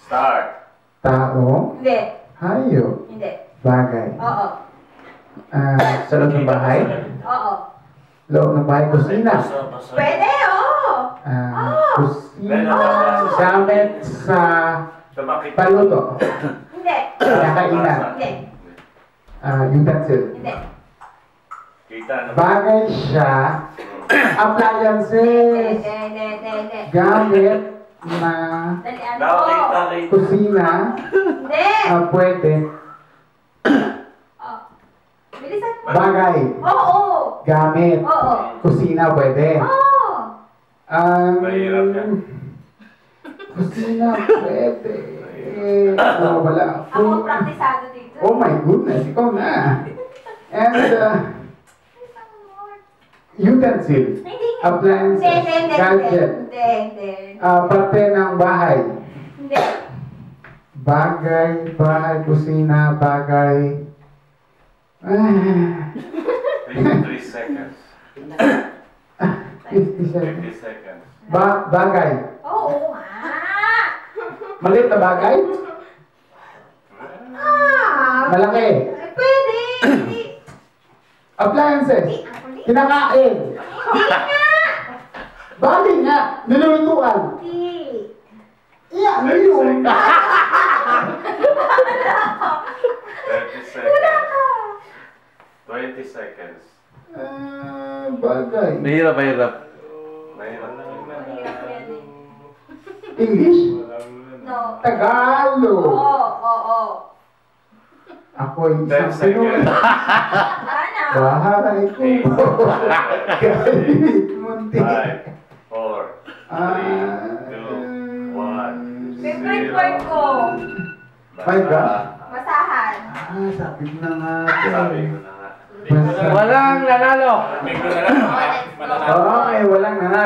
Start. Tao? Hindi. Hayop? Hindi. Bagay? Oo. Sa loob ng bahay? Oo. Loob ng bahay? Kusina? Pwede, oo. Kusina? Gamit sa paluto? Hindi. Nakainan? Hindi. Utensil? Hindi. Bagay siya? Appliances? Hindi. Gamit na Dalian mo. kusina? Hindi. Pwede? Oh. Bilisan mo. Bagay? Oo. Gamit? Oo. Kusina pwede? Oo. Mahirap yan. Kusina pwede. Wala Ako ako. praktisado dito. Oh my goodness, ikaw na. And utensil, Hindi. appliances, gadget, Hindi. parte ng bahay. Hindi. Bagay, kusina, bagay. 53 seconds. 50 seconds. 50 seconds. Bagay. Oo nga. Maliit na bagay? Malaki. Pwede. Appliances. Kinakain. Hindi nga. Bagay nga. Nilulutuan. Hindi. Iya, ano yun? 30 seconds. 20 seconds. Bagay. Mahirap. Mahirap na Mahirap yan eh. English? No. Tagalog. Oo. Ako yung 10 isang Pinoy. seconds. Sana. Bahay ko. Galit, munti. 5, 4, 3, 2, 1. Favorite word ko. Five ka? Basahan. Sabi ko na nga. Sabi ko na nga. Basta. Walang nanalo. Sabi ko na lang. Oh, let's go. Okay, walang nanalo.